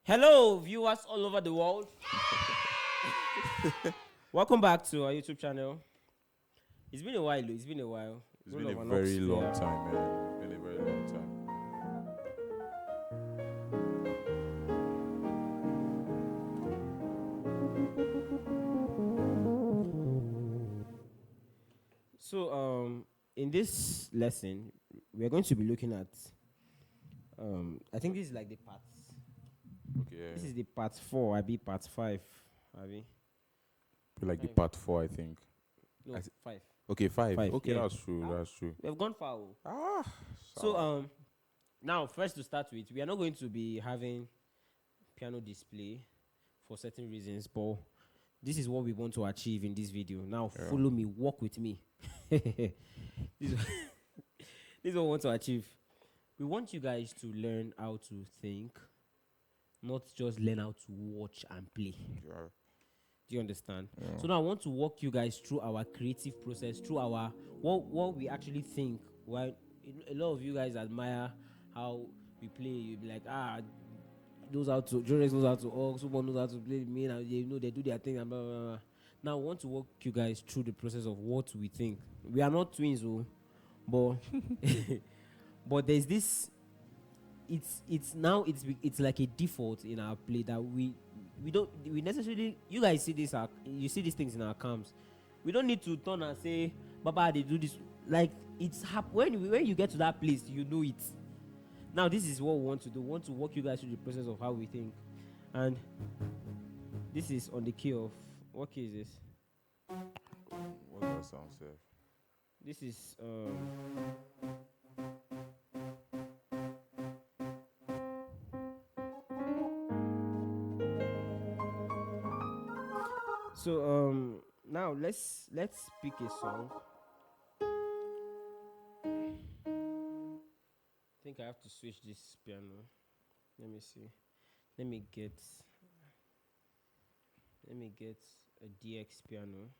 Hello, viewers all over the world. Welcome back to our YouTube channel. It's been a while, Lou. It's been a while. It's been a very long time, man. It's been a very long time. So, in this lesson, we are going to be looking at, I think this is like the parts. Okay. This is the part 4, I be part 5, I be. Like the part 4, I think. No, 5. Okay, 5. Okay, yeah. that's true. That's true. We have gone far. So, now, first to start with, we are not going to be having piano display for certain reasons, but this is what we want to achieve in this video. Now, follow me, walk with me. this is what we want to achieve. We want you guys to learn how to think, not just learn how to watch and play. Yeah. Do you understand? Yeah. So now I want to walk you guys through our creative process, through our what we actually think. Why a lot of you guys admire how we play. You be like, knows how to, Jorex knows how to, someone knows how to play me, and they do their thing and blah blah blah. Now I want to walk you guys through the process of what we think. We are not twins, but but there's this. It's like a default in our play that we necessarily, you guys see this, you see these things in our camps. We don't need to turn and say, Baba, they do this. Like, it's when you get to that place, you know it. Now this is what we want to do. We want to walk you guys through the process of how we think. And this is on the key of, what key is this? What does that sound, sir? This is so now let's pick a song. I think I have to switch this piano. Let me see. Let me get a DX piano.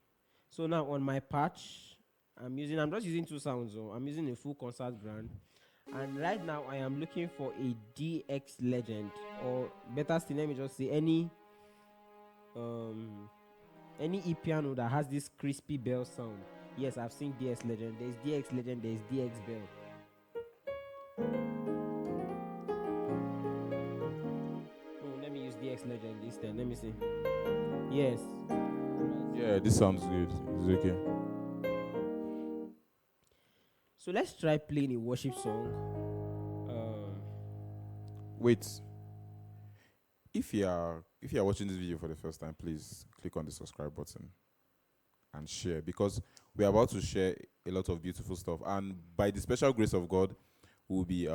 So now on my patch, I'm just using two sounds. So I'm using a full concert brand, and right now I am looking for a DX Legend, or better still, let me just say any E piano that has this crispy bell sound. Yes, I've seen DX Legend. There's DX Legend. There's DX Bell. Let me use DX Legend this time. Let me see. Yes. Yeah, this sounds good. It's okay. So let's try playing a worship song. Wait. If you are watching this video for the first time, please click on the subscribe button and share, because we are about to share a lot of beautiful stuff, and by the special grace of God, we'll be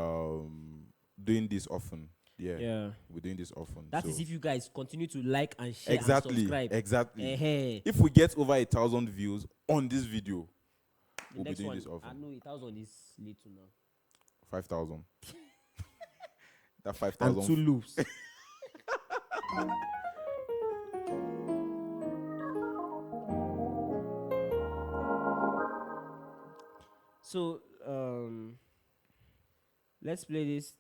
doing this often. Yeah, we're doing this often. That is if you guys continue to like and share and subscribe. Exactly. If we get over 1,000 views on this video, we'll be doing this often. I know 1,000 is little now. 5,000. That 5,000. And 2 loops. So let's play this.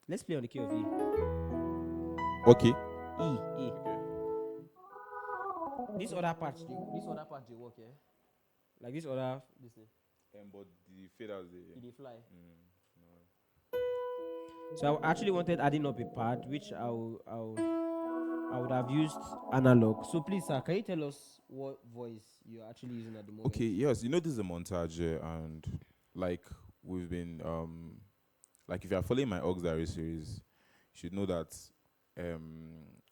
Let's play on the key of E. Okay. E. Okay. This other part they work, yeah. Like this other thing. But the faders they fly. No. So I actually wanted adding up a part which I would have used analog. So please, sir, can you tell us what voice you're actually using at the moment? Okay, yes. This is a montage, and like we've been like if you are following my Aux Diary series, you should know that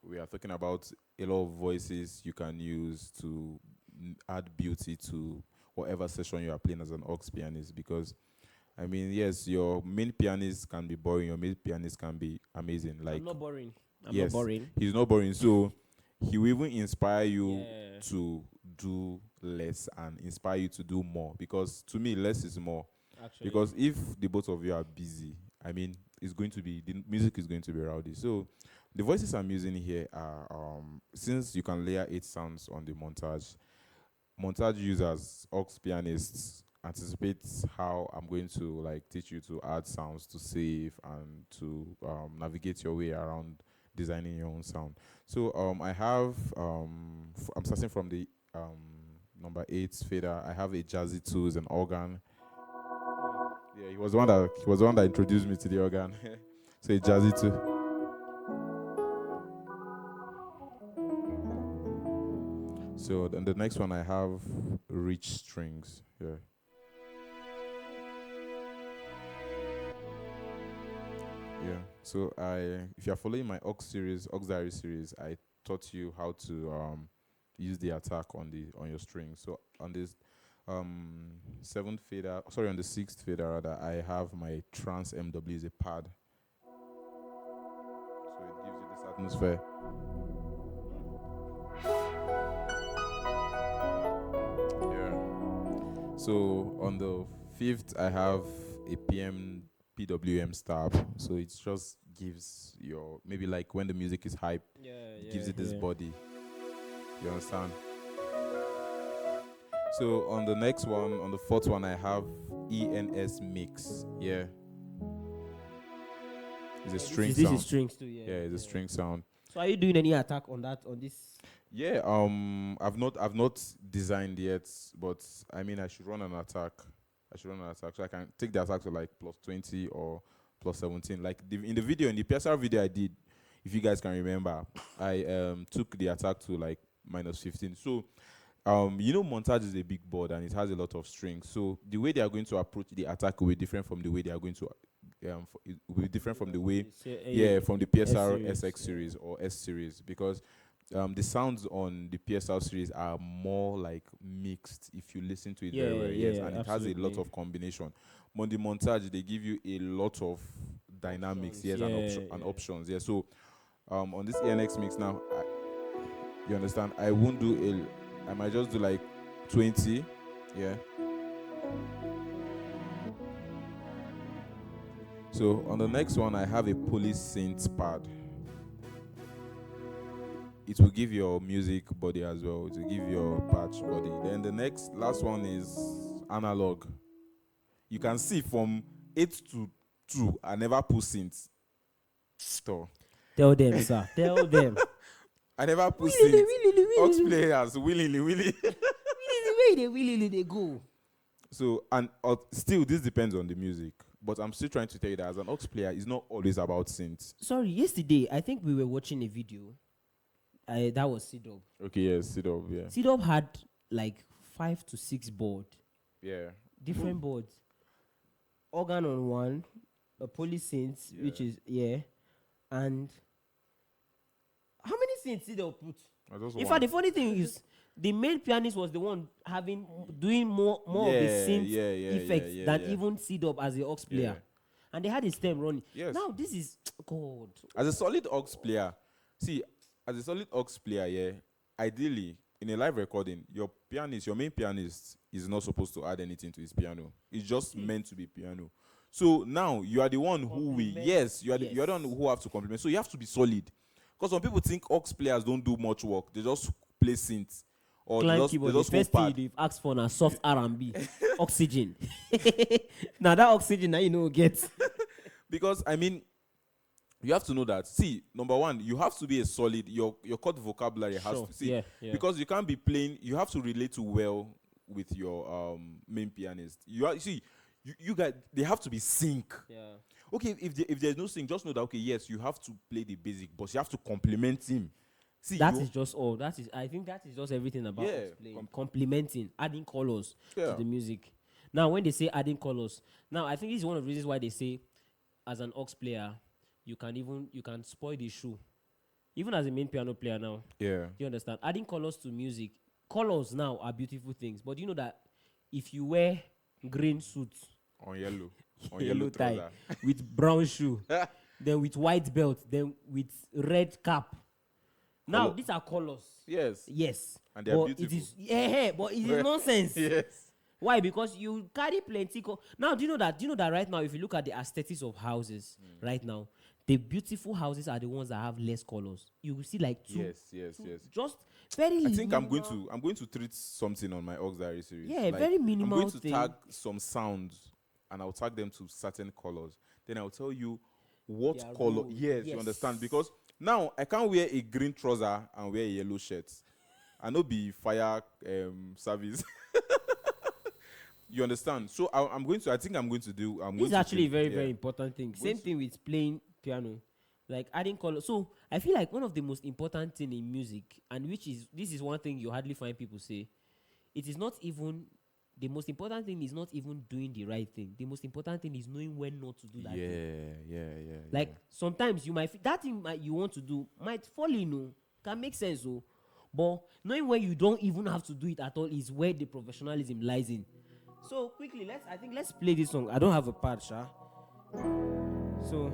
we are talking about a lot of voices you can use to add beauty to whatever session you are playing as an aux pianist. Because I mean, yes, your main pianist can be boring, your main pianist can be amazing. Like, I'm not boring. Yes, not boring. He's not boring. So he will even inspire you to do less and inspire you to do more. Because to me, less is more. Actually. Because if the both of you are busy, I mean, the music is going to be rowdy. So the voices I'm using here are, since you can layer 8 sounds on the montage users, aux pianists anticipate how I'm going to like teach you to add sounds to save and to navigate your way around designing your own sound. So I have I'm starting from the number 8 fader. I have a jazzy tools and organ. Yeah, he was the one that introduced me to the organ. So a jazzy too. So then the next one I have rich strings. Yeah. Yeah. So if you're following my auxiliary series, I taught you how to use the attack on your string. So on this 7th fader, sorry, on the 6th fader rather, I have my trans MW is a pad. So it gives you this atmosphere. Yeah. So on the 5th, I have a PWM stab. So it just gives your, maybe like when the music is hype, it gives it this body. You understand? So on the next one, on the 4th one, I have ENS mix. Yeah. It's a string sound. This is strings too, yeah. Yeah, it's a string sound. So are you doing any attack on this? Yeah, I've not designed yet, but I mean I should run an attack. So I can take the attack to like plus 20 or plus 17. Like in the video, in the PSR video I did, if you guys can remember, I took the attack to like minus 15. So montage is a big board and it has a lot of strings. So the way they are going to approach the attack will be different from the way they are going to it will be different from the way from the PSR SX series or S series, because the sounds on the PSR series are more like mixed if you listen to it very well, and it has a lot of combination. On the montage, they give you a lot of dynamics, and options. Yeah. So on this ENX mix now, you understand, I won't do I might just do like 20, yeah. So on the next one, I have a police synth pad. It will give your music body as well. It will give your patch body. Then the last one is analog. You can see from 8 to 2, I never put synth. So tell them, sir. Tell them. I never put synth. Aux players willingly. Willingly they go. So and still, this depends on the music. But I'm still trying to tell you that as an aux player, it's not always about synth. Sorry, yesterday I think we were watching a video. That was C-Dub. Okay, yes, C-Dub, yeah. C-Dub had like 5 to 6 boards. Yeah. Different boards. Organ on one, a police synth, which is, and how many synths C-Dub put? In fact, the funny thing is, the main pianist was the one doing more of the synth effects than even C-Dub as the aux player. Yeah. And they had a stem running. Yes. Now, this is, God. As a solid aux player, as a solid aux player, ideally, in a live recording, your main pianist, is not supposed to add anything to his piano. It's just meant to be piano. So now you are the one you are the one who have to complement. So you have to be solid. Because some people think aux players don't do much work. They just play synths. Or they just first thing they've asked for now soft R&B. Oxygen. Now that oxygen, now you know get. Because I mean, you have to know that. See, number one, you have to be a solid. Your chord vocabulary has to see because you can't be playing. You have to relate to well with your main pianist. You guys, they have to be sync. Yeah. Okay, if there's no sync, just know that yes, you have to play the basic, but you have to complement him. See, that is just all. I think that is just everything about playing. Complementing, adding colors to the music. Now, when they say adding colors, now I think this is one of the reasons why they say, as an aux player, you can spoil the shoe, even as a main piano player now. Yeah, you understand? Adding colors to music. Colors now are beautiful things, but you know that if you wear green suit on yellow tie with brown shoe, then with white belt, then with red cap. Now these are colors. Yes. And they are beautiful. But it is nonsense. Yes. Why? Because you carry plenty. Now, do you know that right now, if you look at the aesthetics of houses right now, the beautiful houses are the ones that have less colors. You will see like two. Yes. Just very. I think I'm minimal- going to treat something on my auxiliary series. Yeah, Like, very I'm minimal going to thing. tag some sounds, and I'll tag them to certain colors. Then I'll tell you what Their color. role. Yes, you understand? Because now I can't wear a green trouser and wear a yellow shirt. I know be fire service. You understand? So I'm going to. I think I'm going to do. This is actually a very, yeah. very important thing. Same Which- thing with playing piano, like adding color. So I feel like one of the most important thing in music, and this is one thing you hardly find people say, it is not even the most important thing is not even doing the right thing. The most important thing is knowing when not to do that thing. Yeah. Like sometimes you might that thing you want to do might fall in, can make sense, but knowing when you don't even have to do it at all is where the professionalism lies in. So quickly, let's play this song. I don't have a pad, Sha. So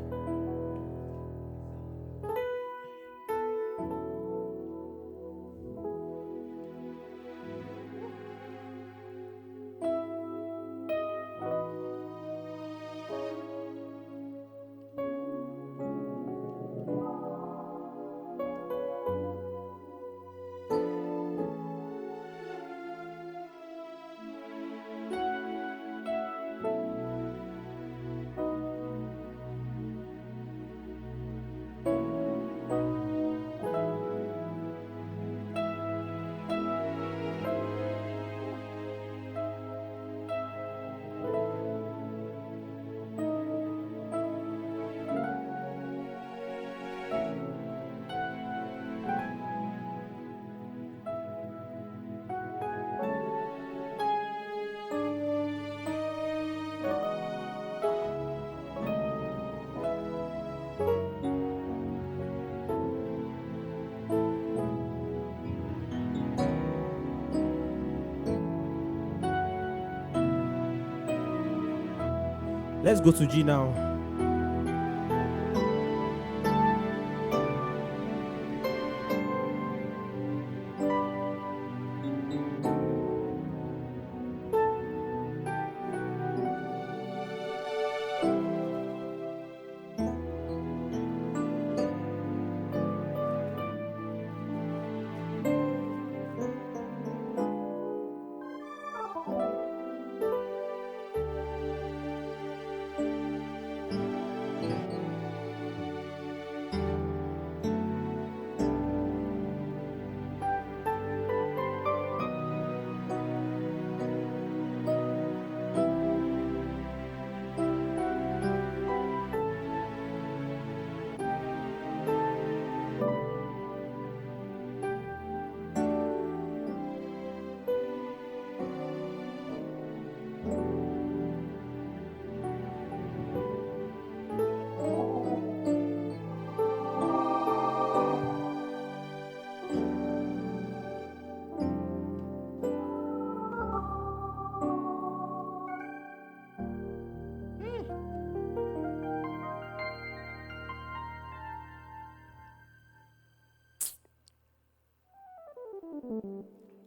let's go to G now.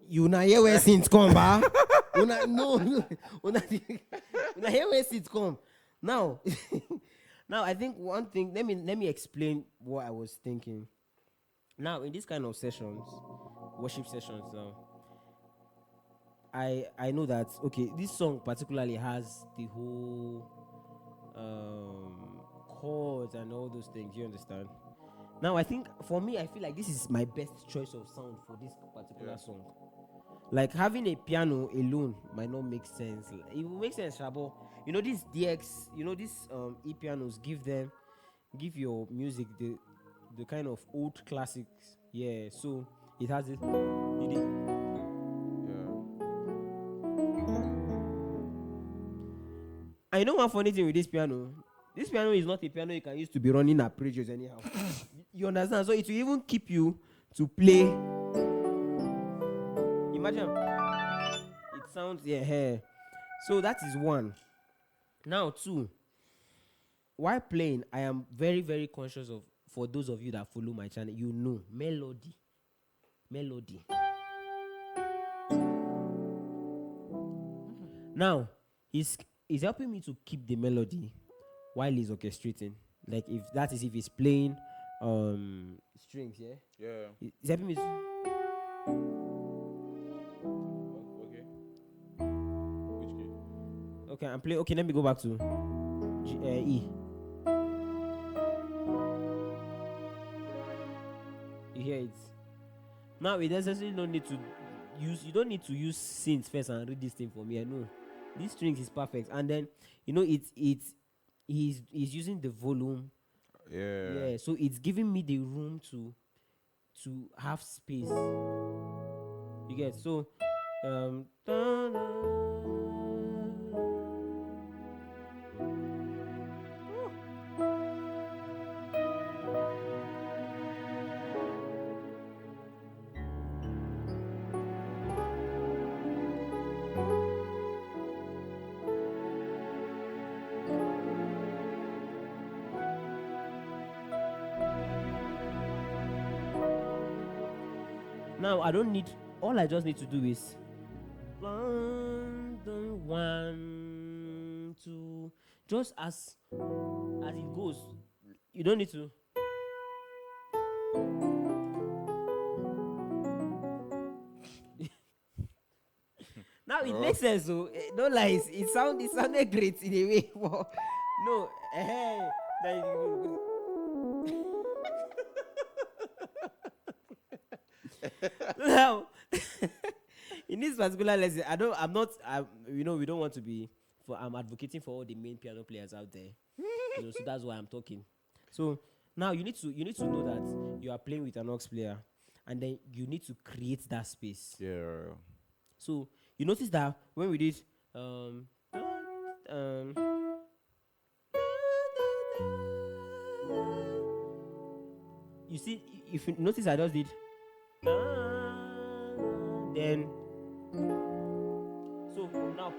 You na hear where synths come, ba? Una no, una hear where synths come. Now, now I think one thing. Let me explain what I was thinking. Now, in this kind of sessions, worship sessions, now, I know that this song particularly has the whole chords and all those things. You understand? Now, I think for me, I feel like this is my best choice of sound for this particular song. Like having a piano alone might not make sense. It will make sense, but these DX, these E pianos give your music the kind of old classics. Yeah, so it has it. I know one funny thing with this piano. This piano is not a piano you can use to be running arpeggios anyhow. You understand? So it will even keep you to play. Imagine it sounds so that is one. Now two, while playing, I am very, very conscious of, for those of you that follow my channel, melody. Now he's helping me to keep the melody while he's orchestrating. Like if that is if he's playing strings, yeah. Yeah. He's helping me. Okay. Which key? Okay, I'm playing. Okay, let me go back to E. You hear it? Now it necessarily don't need to use. You don't need to use synths first and read this thing for me. I know these strings is perfect, and then he's using the volume. Yeah. Yeah, so it's giving me the room to have space. You get so now I don't need. All I just need to do is 1, 2, just as it goes. You don't need to. Now it makes sense. So no lies. It sounded great in a way. No, now in this particular lesson, we don't want to be. I'm advocating for all the main piano players out there. So that's why I'm talking. So now you need to know that you are playing with an aux player, and then you need to create that space. Yeah. So you notice that when we did you see, if you notice, I just did then. So now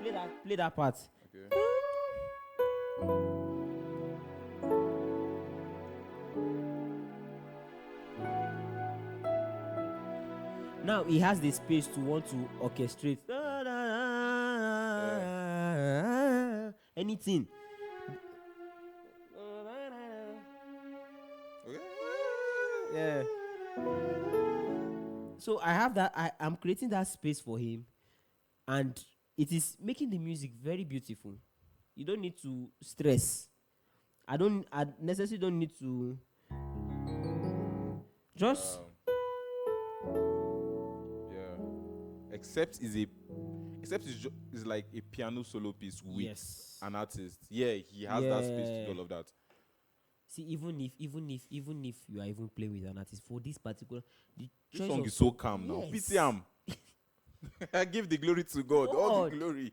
play that part. Okay. Now he has the space to want to orchestrate anything. Yeah. So I have that. I'm creating that space for him, and it is making the music very beautiful. You don't need to stress. I necessarily don't need to just. Except is like a piano solo piece with an artist. Yeah, he has that space to do all of that. See, even if you are even playing with an artist for this particular, this song is so calm now. PCM. I give the glory to God. All the glory.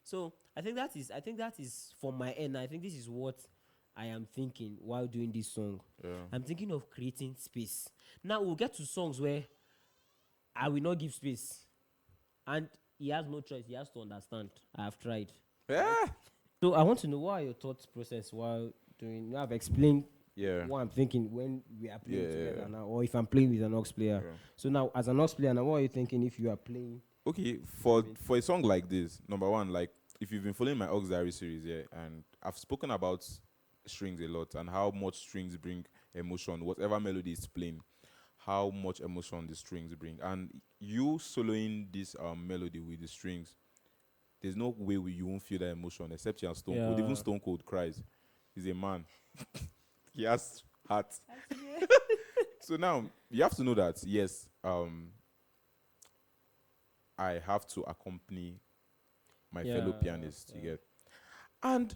So I think that is from my end. I think this is what I am thinking while doing this song. Yeah. I'm thinking of creating space. Now we'll get to songs where I will not give space, and he has no choice. He has to understand. I have tried. Yeah. So I want to know what are your thought process while doing. I've explained what I'm thinking when we are playing together now, or if I'm playing with an aux player. Yeah. So now, as an aux player, now what are you thinking if you are playing? Okay, for a song like this, number one, like if you've been following my Aux Diary series, and I've spoken about strings a lot and how much strings bring emotion, whatever melody is playing, how much emotion the strings bring, and you soloing this melody with the strings, there's no way you won't feel that emotion except you're Stone Cold. Even Stone Cold cries. He's a man. He has heart. So now you have to know that yes, I have to accompany my fellow pianist. You get, and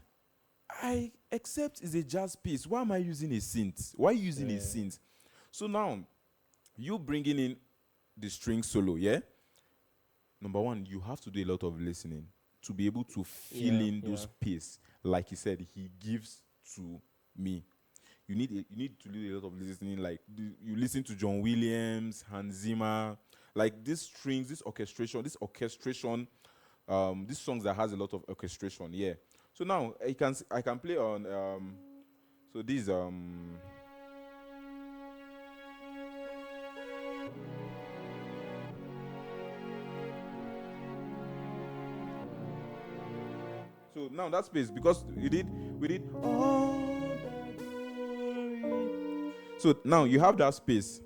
I accept it's a jazz piece. Why am I using a synth? Why using a synth? So now you bringing in the string solo, number one, you have to do a lot of listening to be able to fill in those space. Like he said, he gives to me. You need to do a lot of listening. Like you listen to John Williams, Hans Zimmer, like these strings, this orchestration, these songs that has a lot of orchestration. Yeah. So now I can play on so these So now that space, because we did all the glory. So now you have that space.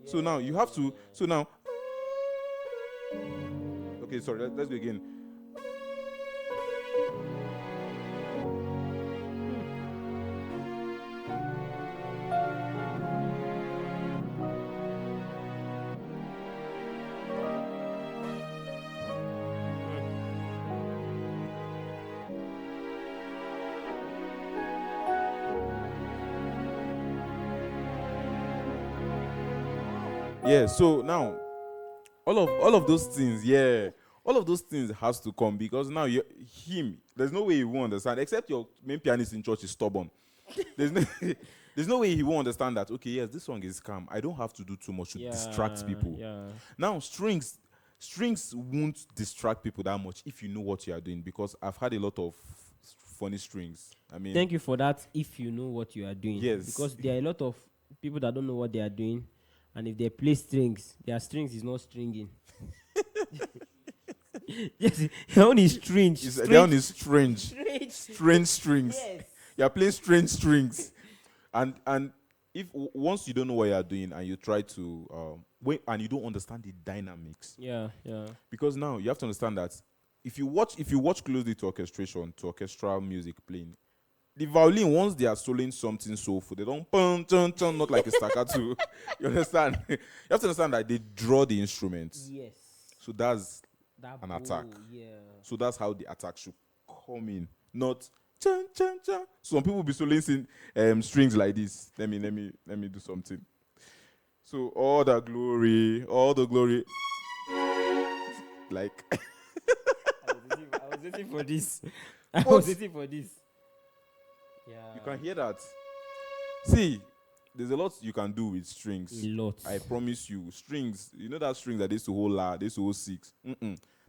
So now you have to. So now. Okay, sorry. Let's go again. Yeah, so now all of those things, all of those things has to come, because now there's no way he won't understand, except your main pianist in church is stubborn. There's no there's no way he won't understand that, okay, yes, this song is calm. I don't have to do too much to distract people. Yeah. Now strings won't distract people that much if you know what you are doing, because I've had a lot of funny strings. I mean, Thank you for that. If you know what you are doing, yes, because there are a lot of people that don't know what they are doing, and if they play strings, their strings is not stringing. Yes, your own is strange. their own is strange strings. Yes. You're playing strange strings, and if once you don't know what you're doing and you try to wait, and you don't understand the dynamics, Yeah. because now you have to understand that if you watch closely to orchestral music playing, the violin, once they are soloing something soulful, they don't pum chun chun, not like a staccato. You understand? You have to understand that they draw the instruments. Yes. So that's That an bow, attack. Yeah. So that's how the attack should come in, not chun chun chun. Some people be soloing strings like this. Let me do something. So all the glory, like. I was waiting for this. Yeah. You can hear that. See, there's a lot you can do with strings. A lot. I promise you. Strings, you know that string that they used to hold they used to hold 6.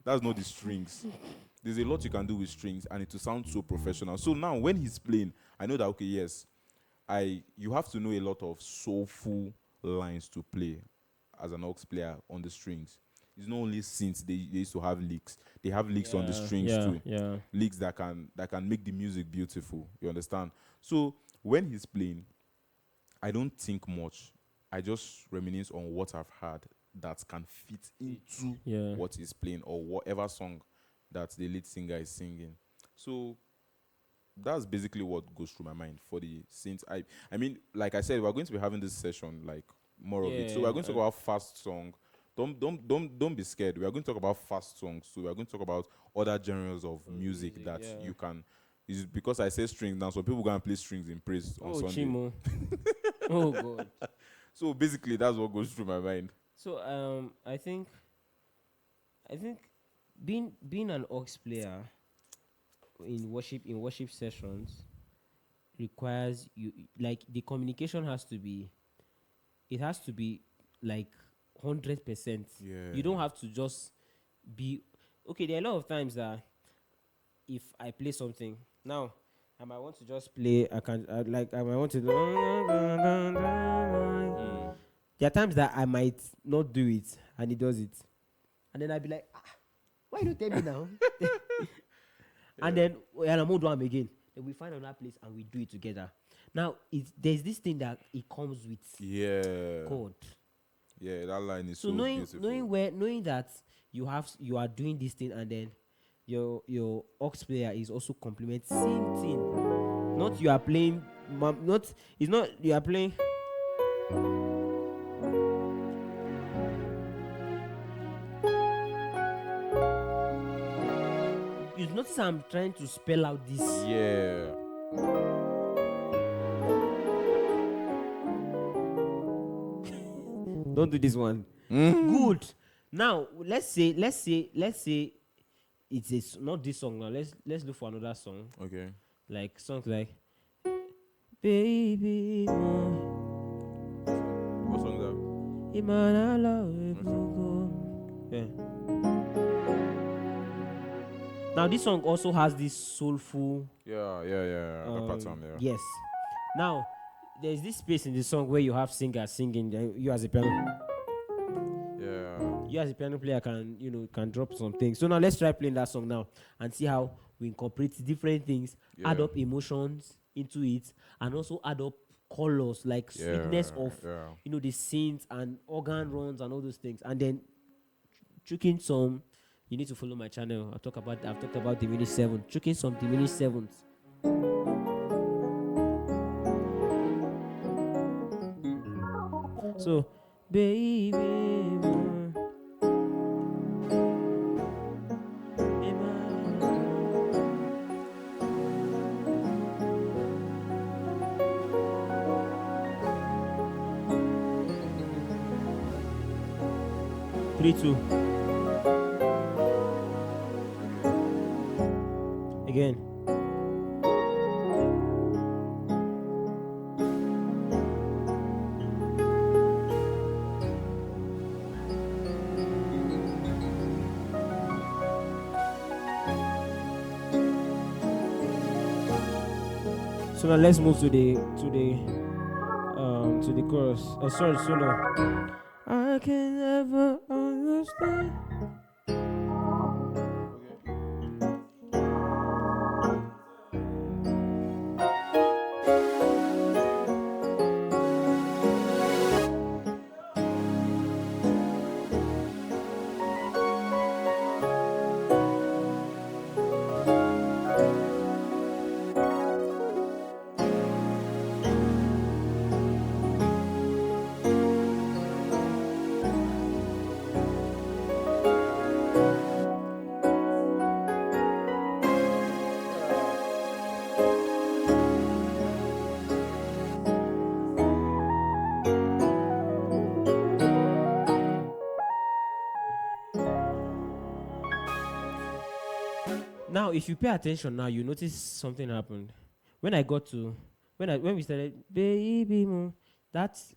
That's not the strings. There's a lot you can do with strings, and it will sound so professional. So now when he's playing, I know that, okay, yes, you have to know a lot of soulful lines to play as an aux player on the strings. It's not only synths, they used to have licks. They have licks on the strings too. Yeah. Licks that can make the music beautiful. You understand? So when he's playing, I don't think much. I just reminisce on what I've heard that can fit into what he's playing, or whatever song that the lead singer is singing. So that's basically what goes through my mind for the synth. I mean, like I said, we're going to be having this session, like more of it. So we're going to talk about fast song. Don't be scared. We are going to talk about fast songs. So we are going to talk about other genres of music that you can. Is because I say strings now, so people go and play strings in praise on Sunday. Chimo. Oh God. So basically, that's what goes through my mind. So I think being an aux player in worship sessions requires you, like, the communication has to be like 100%. Yeah. You don't have to just be okay. There are a lot of times that if I play something now, I might want to just play. I might want to. There are times that I might not do it, and he does it, and then I'll be like, why you tell me now? And then I'm going to do them again. Then we find another place and we do it together. Now there's this thing that it comes with. God. Yeah, that line is so beautiful. Knowing that you are doing this thing, and then your aux player is also complementing same thing. Not you are playing. It's not you are playing. You notice I'm trying to spell out this. Yeah. Don't do this one. Good. Now let's say it's not this song now. Let's look for another song. Okay. Like songs like Baby More. What song is that? Yeah. Now this song also has this soulful. Yeah. Pattern, yeah. Yes. Now there's this space in the song where you have singers singing. You as a piano. Yeah. You as a piano player can drop some things. So now let's try playing that song now and see how we incorporate different things, add up emotions into it, and also add up colors like sweetness of the synths and organ runs and all those things, and then choking some. You need to follow my channel. I've talked about diminished seventh, choking some diminished sevenths. So, baby, 3-2. Again. So now let's move to the chorus. Sorry, solo. I can never understand. Now, if you pay attention now, you notice something happened. When we started, baby, mo, that's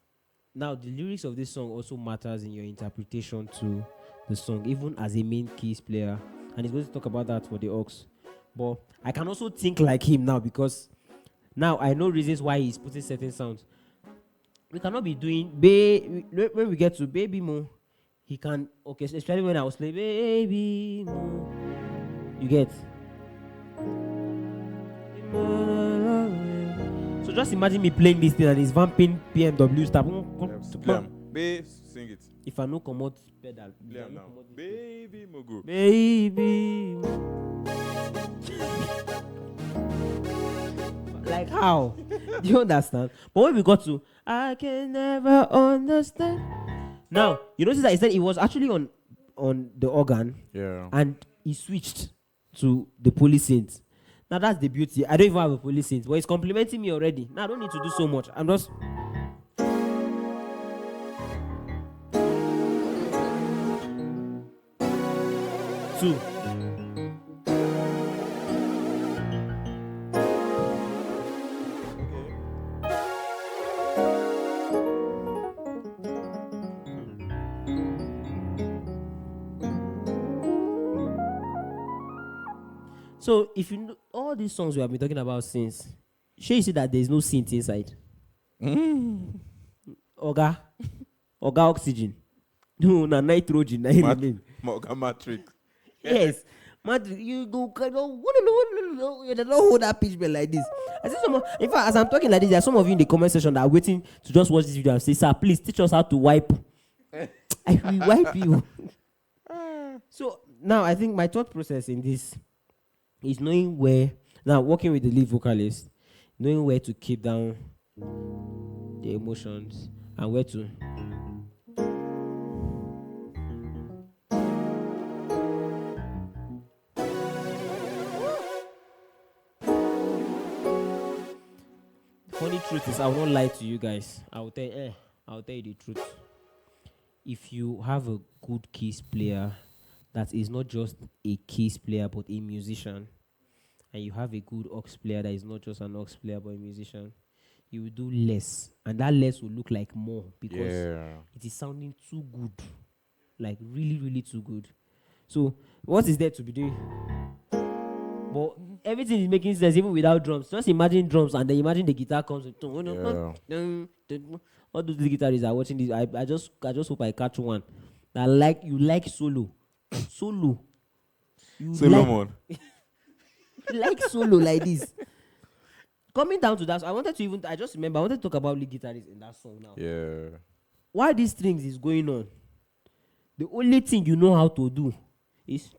now the lyrics of this song also matters in your interpretation to the song, even as a main keys player. And he's going to talk about that for the aux. But I can also think like him now, because now I know reasons why he's putting certain sounds. We cannot be doing when we get to baby mo, he can, okay, especially when I was playing baby mo. You get? So just imagine me playing this thing and it's vamping PMW stuff. Sing it. If I no come out pedal. Now. Baby Mogo. Baby. Like how? Do you understand? But when we got to I can never understand. Now, you notice that he said it was actually on the organ. Yeah. And he switched to the police synth. Now that's the beauty. I don't even have a police synth, but it's complimenting me already. Now I don't need to do so much. I'm just 2. So if you know all these songs we have been talking about since, sure you see that there is no synth inside. Oga oxygen. No, na nitrogen. Oga matrix. Yes. Matrix, you go you don't hold that pitch bell like this. I see in fact, as I'm talking like this, there are some of you in the comment section that are waiting to just watch this video and say, sir, please teach us how to wipe. I will wipe you. So now I think my thought process in this is knowing where, now working with the lead vocalist, knowing where to keep down the emotions and where to. Funny truth is, I will not lie to you guys. I will tell you the truth. If you have a good keys player that is not just a keys player but a musician, and you have a good aux player that is not just an aux player but a musician, you will do less, and that less will look like more because it is sounding too good, like really, really too good. So what is there to be doing? But everything is making sense even without drums. Just imagine drums and then imagine the guitar comes with all those guitarists are watching this. I just hope I catch one that you like solo. Solo. Solomon. Like solo like this. Coming down to that, I just remember I wanted to talk about lead guitarist in that song now. Yeah. While these strings is going on, the only thing you know how to do is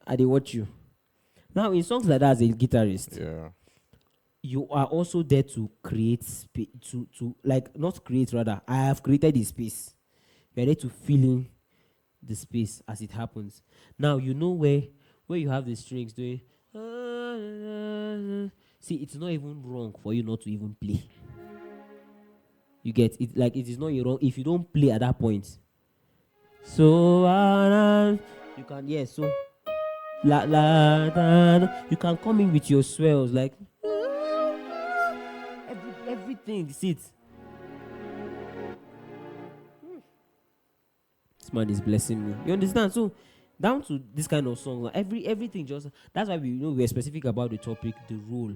I they watch you. Now in songs like that as a guitarist, Yeah. you are also there to create space to like not create rather. I have created the space. You're there to fill in the space as it happens. Now you know where you have the strings doing. See, it's not even wrong for you not to even play. You get it, like it is not wrong if you don't play at that point. So you can so la la da, you can come in with your swells like everything. See it. This man is blessing me. You understand? So down to this kind of song, like everything just that's why we're specific about the topic, the rule.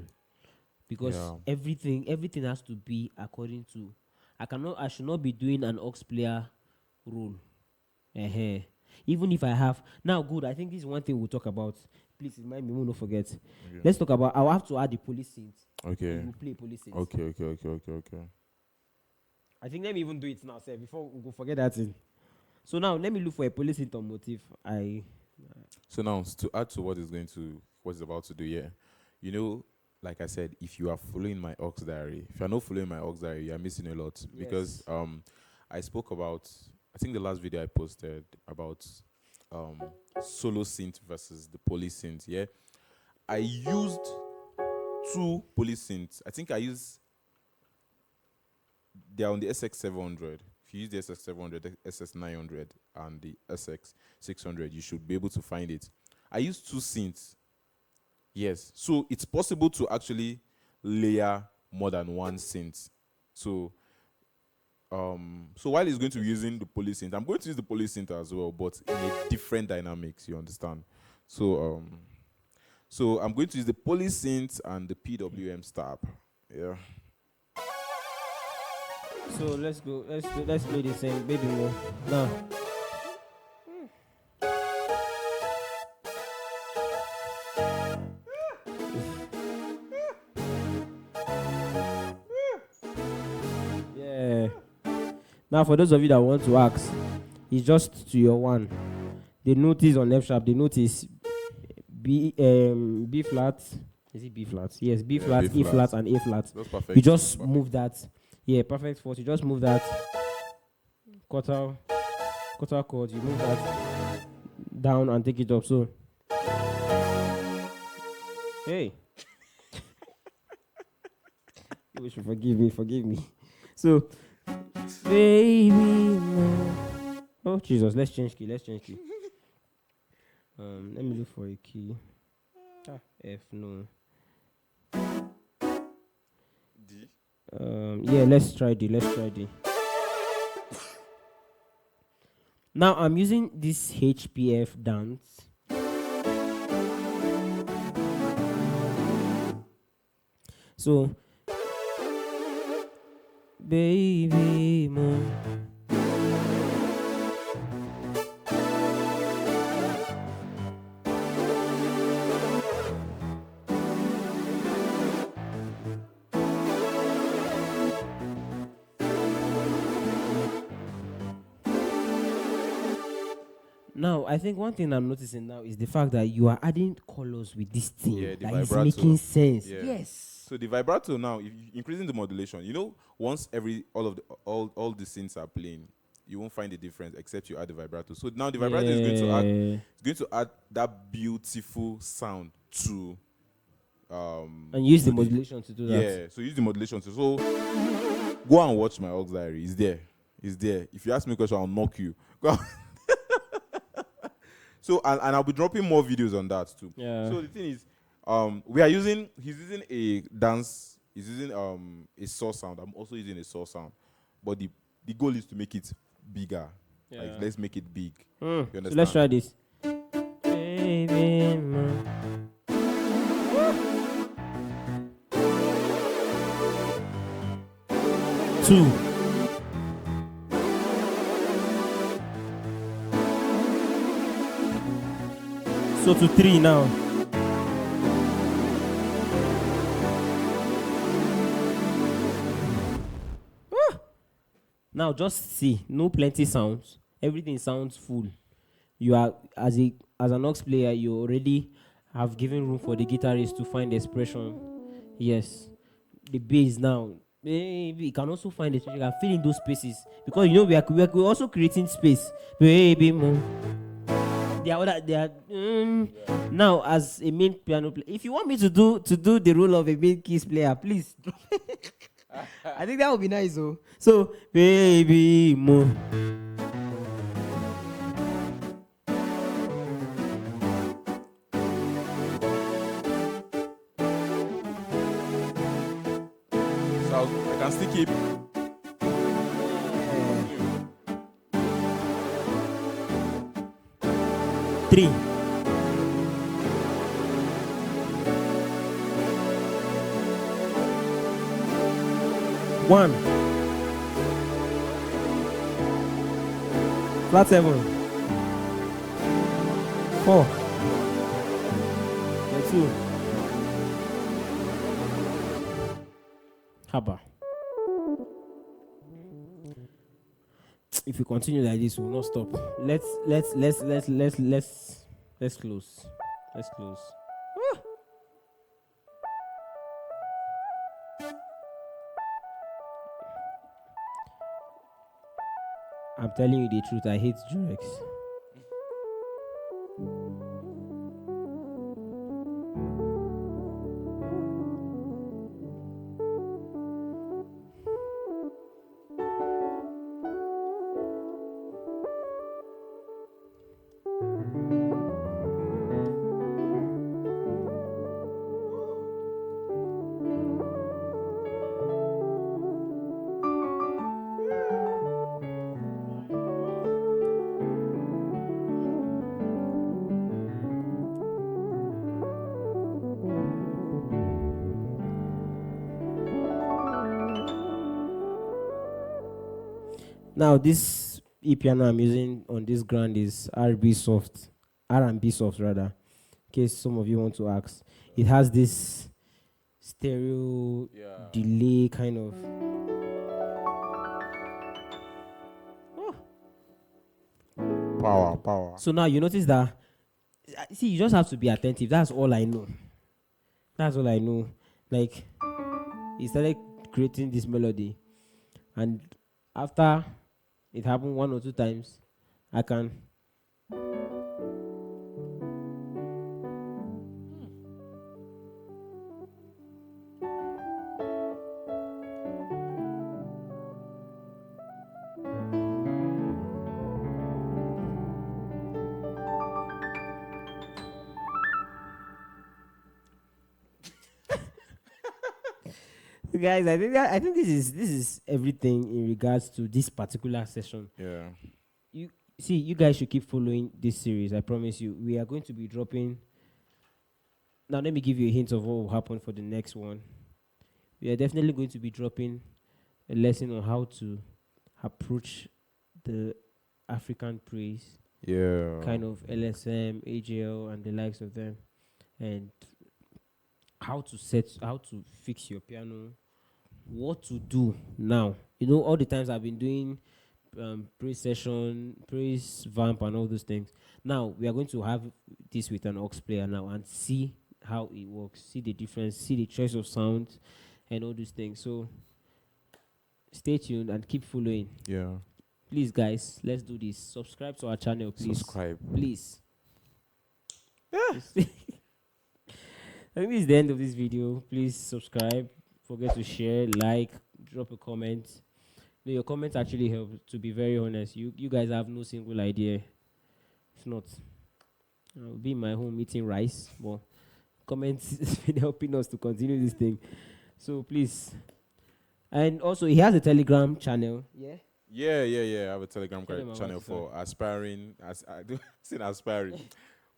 Because everything has to be according to I should not be doing an aux player role. Even if I have now good, I think this is one thing we'll talk about. Please remind me, we will not forget. Okay. Let's talk about I'll have to add the police synth. Okay. We'll play police synth. Okay. I think let me even do it now, sir, before we go forget that thing. So now let me look for a police synth on motif. So now to add to what it's about to do, you know, like I said, if you are following my aux diary, if you're not following my aux diary, you're missing a lot. Yes. Because I spoke about, I think the last video I posted about solo synth versus the poly synth. Yeah, I used 2 poly synths. I think they're on the SX700. If you use the SX700, SS900, and the SX600, you should be able to find it. I used 2 synths. Yes, so it's possible to actually layer more than 1 synth. So while he's going to be using the poly synth, I'm going to use the poly synth as well, but in a different dynamics, you understand? So I'm going to use the poly synth and the PWM stab. Yeah. So let's go. Let's play the same baby more now. Now, for those of you that want to ask, it's just to your one. The note is on F sharp. The note is B flat. Is it B flat? Yes, B flat, E flat, and A flat. That's perfect. You just move that. Yeah, perfect fourth. You just move that quarter chord. You move that down and take it up. So, hey, you should forgive me. So. Baby, oh Jesus, let's change key. Let me look for a key. F, no. D. Yeah, let's try D. Now I'm using this HPF dance. So baby more. Now, I think one thing I'm noticing now is the fact that you are adding colors with this thing that is making sense. Yeah. Yes. So the vibrato now, if you're increasing the modulation, you know, once all the synths are playing, you won't find the difference except you add the vibrato. So now the vibrato is going to add that beautiful sound to and use the modulation to do that. Yeah, so use the modulation to so go and watch my aux diary. It's there. If you ask me a question, I'll knock you. So and I'll be dropping more videos on that too. Yeah. So the thing is, he's using a dance, he's using a saw sound. I'm also using a saw sound. But the goal is to make it bigger. Yeah. Like let's make it big. You understand? So let's try this. Baby, 2. So to 3 now. Now just see, no plenty sounds. Everything sounds full. You are as an aux player, you already have given room for the guitarist to find expression. Yes, the bass now. Maybe you can also find it. You can fill in those spaces because we're also creating space. Baby, mo. Now as a main piano player, if you want me to do the role of a main keys player, please. I think that would be nice, though. So, baby, mo. So I can still keep. 3. One. Flat 7. 4. 2. Haba. If we continue like this, we'll not stop. Let's close. Let's close. I'm telling you the truth, I hate Durex. Now, this e-piano I'm using on this ground is R&B soft rather, in case some of you want to ask. It has this stereo delay kind of. Power. So now you notice that, see, you just have to be attentive. That's all I know. Like, he started creating this melody, and after it happened 1 or 2 times, I can. Guys, I think this is everything in regards to this particular session. Yeah. You guys should keep following this series. I promise you, we are going to be dropping. Now, let me give you a hint of what will happen for the next one. We are definitely going to be dropping a lesson on how to approach the African praise. Yeah. Kind of LSM, AJL, and the likes of them, and how to fix your piano, what to do now. All the times I've been doing praise session, praise vamp, and all those things. Now we are going to have this with an aux player now and see how it works, see the difference, see the choice of sound, and all those things. So stay tuned and keep following. Yeah. Please, guys, let's do this. Subscribe to our channel, please. Subscribe. Please. Yeah. I think this is the end of this video. Please subscribe. Forget to share, like, drop a comment. Your comments actually help, to be very honest. You guys have no single idea. If not, I'll be in my home eating rice. But comments has been helping us to continue this thing. So please. And also, he has a Telegram channel. Yeah? Yeah. I have a Telegram channel for aspiring,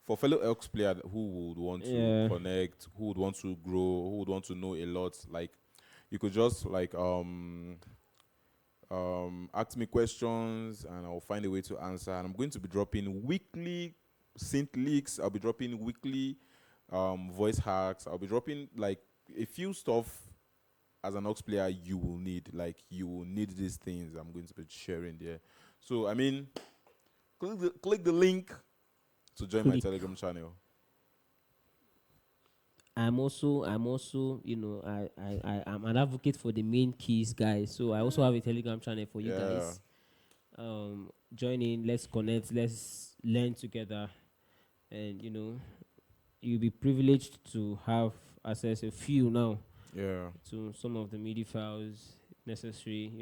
for fellow aux player who would want to connect, who would want to grow, who would want to know a lot. Like, you could just ask me questions and I'll find a way to answer. And I'm going to be dropping weekly synth leaks. I'll be dropping weekly voice hacks. I'll be dropping like a few stuff as an aux player you will need. Like you will need these things I'm going to be sharing there. So I mean, click the link to join my Click. Telegram channel. I'm also, I'm an advocate for the main keys, guys. So I also have a Telegram channel for you Yeah. guys. Join in, let's connect, let's learn together, and you'll be privileged to have access a few now Yeah. to some of the MIDI files necessary.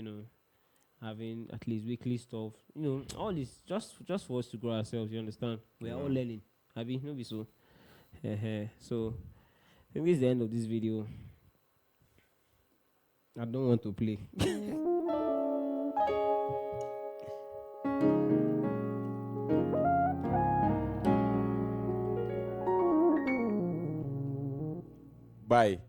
Having at least weekly stuff. All this just for us to grow ourselves. You understand? We are all Yeah. learning. Abi, no be so. So I think this is the end of this video. I don't want to play. Bye.